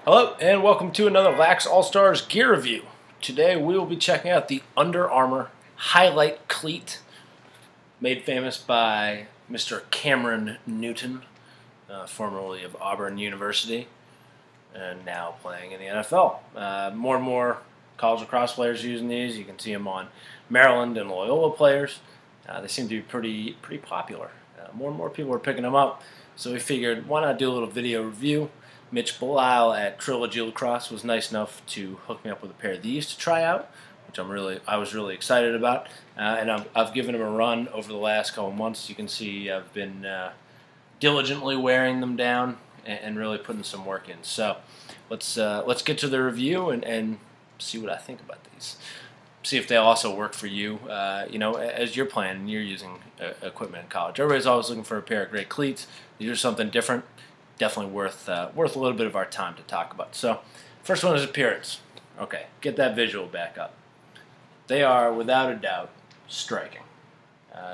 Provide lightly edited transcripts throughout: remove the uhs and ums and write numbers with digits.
Hello and welcome to another Lax All-Stars gear review. Today we will be checking out the Under Armour Highlight Cleat, made famous by Mr. Cameron Newton, formerly of Auburn University, and now playing in the NFL. More and more college lacrosse players using these. You can see them on Maryland and Loyola players. They seem to be pretty popular. More and more people are picking them up, so we figured why not do a little video review. Mitch Belisle at Trilogy Lacrosse was nice enough to hook me up with a pair of these to try out, which I was really excited about. And I've given them a run over the last couple months. You can see I've been diligently wearing them down and really putting some work in. So let's get to the review and see what I think about these. See if they also work for you. As you're playing and you're using equipment in college. Everybody's always looking for a pair of great cleats. These are something different. Definitely worth a little bit of our time to talk about. So, first one is appearance. Okay, get that visual back up. They are, without a doubt, striking.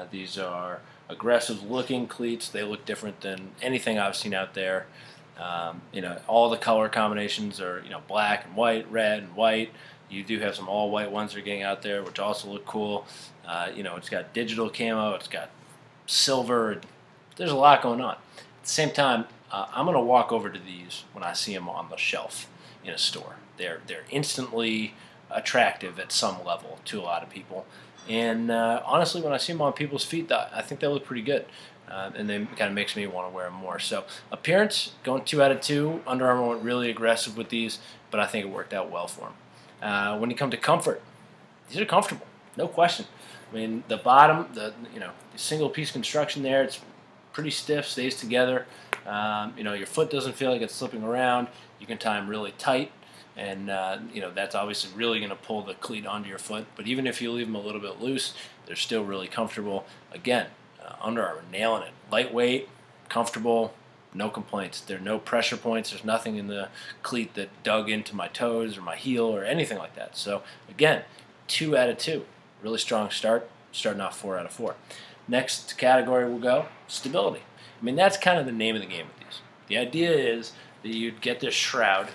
These are aggressive-looking cleats. They look different than anything I've seen out there. All the color combinations are, black and white, red and white. You do have some all-white ones that are getting out there, which also look cool. It's got digital camo. It's got silver. There's a lot going on. At the same time, I'm going to walk over to these when I see them on the shelf in a store. They're instantly attractive at some level to a lot of people. And honestly, when I see them on people's feet, I think they look pretty good. And they kind of makes me want to wear them more. So appearance, going 2 out of 2. Under Armour went really aggressive with these, but I think it worked out well for them. When you come to comfort, these are comfortable, no question. I mean, the bottom, the single piece construction there, it's pretty stiff, stays together. Your foot doesn't feel like it's slipping around. You can tie them really tight, and that's obviously really going to pull the cleat onto your foot. But even if you leave them a little bit loose, they're still really comfortable. Again, Under Armour nailing it. Lightweight, comfortable, no complaints. There are no pressure points. There's nothing in the cleat that dug into my toes or my heel or anything like that. So again, 2 out of 2. Really strong start. Starting off 4 out of 4. Next category will go stability. I mean, that's kind of the name of the game with these. The idea is that you'd get this shroud,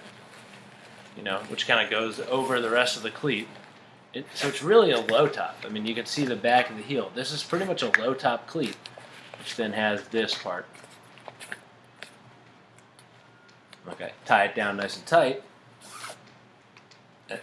which kind of goes over the rest of the cleat. So it's really a low top. I mean, you can see the back of the heel. This is pretty much a low top cleat, which then has this part. Okay, tie it down nice and tight.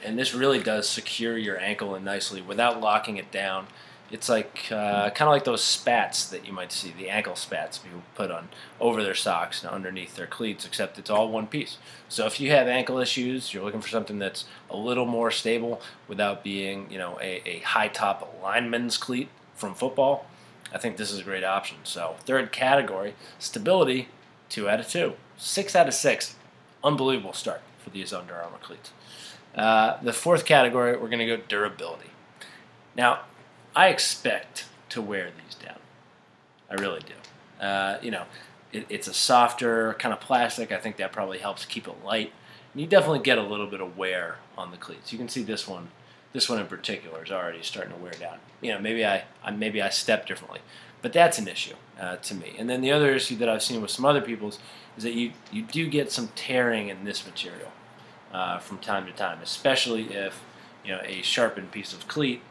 And this really does secure your ankle in nicely without locking it down. It's like kind of like those spats that you might see, the ankle spats people put on over their socks and underneath their cleats, except it's all one piece. So if you have ankle issues, you're looking for something that's a little more stable without being, a high top lineman's cleat from football, I think this is a great option. So third category, stability, 2 out of 2. 6 out of 6. Unbelievable start for these Under Armour cleats. The fourth category, we're going to go durability. Now, I expect to wear these down. I really do. It's a softer kind of plastic. I think that probably helps keep it light. And you definitely get a little bit of wear on the cleats. You can see this one in particular is already starting to wear down. Maybe I step differently, but that's an issue to me. And then the other issue that I've seen with some other people's is that you do get some tearing in this material from time to time, especially if a sharpened piece of cleat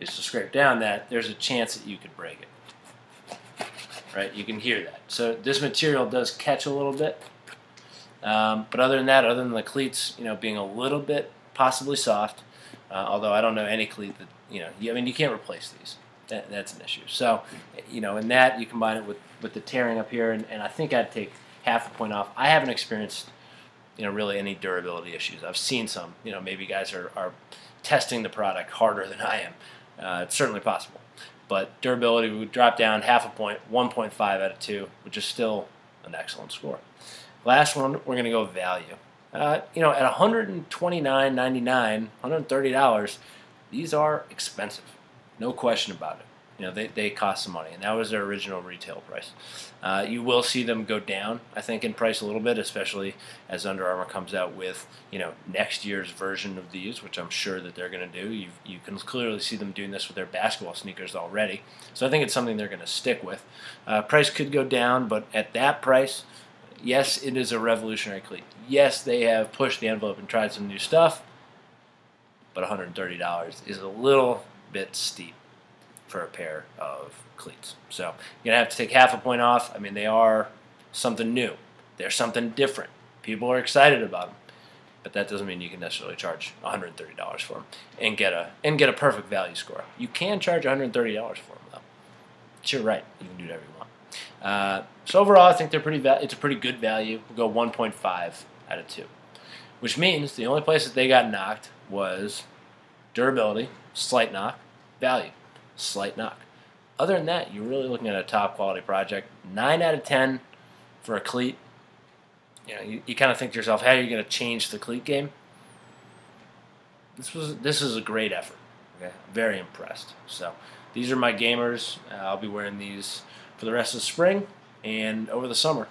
is to scrape down that, there's a chance that you could break it. Right? You can hear that. So this material does catch a little bit. But other than that, other than the cleats, being a little bit possibly soft, although I don't know any cleat that, you can't replace these. That's an issue. So, in that, you combine it with the tearing up here, and I think I'd take half a point off. I haven't experienced, really any durability issues. I've seen some. Maybe guys are testing the product harder than I am. It's certainly possible. But durability would drop down half a point, 1.5 out of 2, which is still an excellent score. Last one, we're going to go value. At $129.99, $130, these are expensive. No question about it. They cost some money, and that was their original retail price. You will see them go down, I think, in price a little bit, especially as Under Armour comes out with, next year's version of these, which I'm sure that they're going to do. You can clearly see them doing this with their basketball sneakers already. So I think it's something they're going to stick with. Price could go down, but at that price, Yes, it is a revolutionary cleat. Yes, they have pushed the envelope and tried some new stuff, but $130 is a little bit steep for a pair of cleats. So you're going to have to take half a point off. I mean, they are something new. They're something different. People are excited about them. But that doesn't mean you can necessarily charge $130 for them and get a perfect value score. You can charge $130 for them, though. It's your right. You can do whatever you want. So overall, I think it's a pretty good value. We'll go 1.5 out of 2, which means the only place that they got knocked was durability, slight knock, value, slight knock. Other than that, you're really looking at a top quality project. 9 out of 10 for a cleat. You know, you kind of think to yourself, how are you going to change the cleat game? This is a great effort. Okay, very impressed. So these are my gamers. I'll be wearing these for the rest of the spring and over the summer.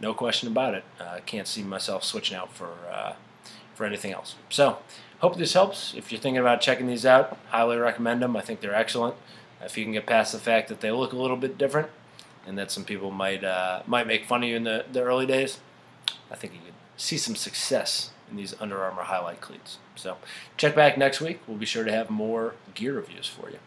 No question about it. I can't see myself switching out for anything else. So hope this helps. If you're thinking about checking these out, highly recommend them. I think they're excellent. If you can get past the fact that they look a little bit different and that some people might make fun of you in the early days, I think you could see some success in these Under Armour highlight cleats. So check back next week. We'll be sure to have more gear reviews for you.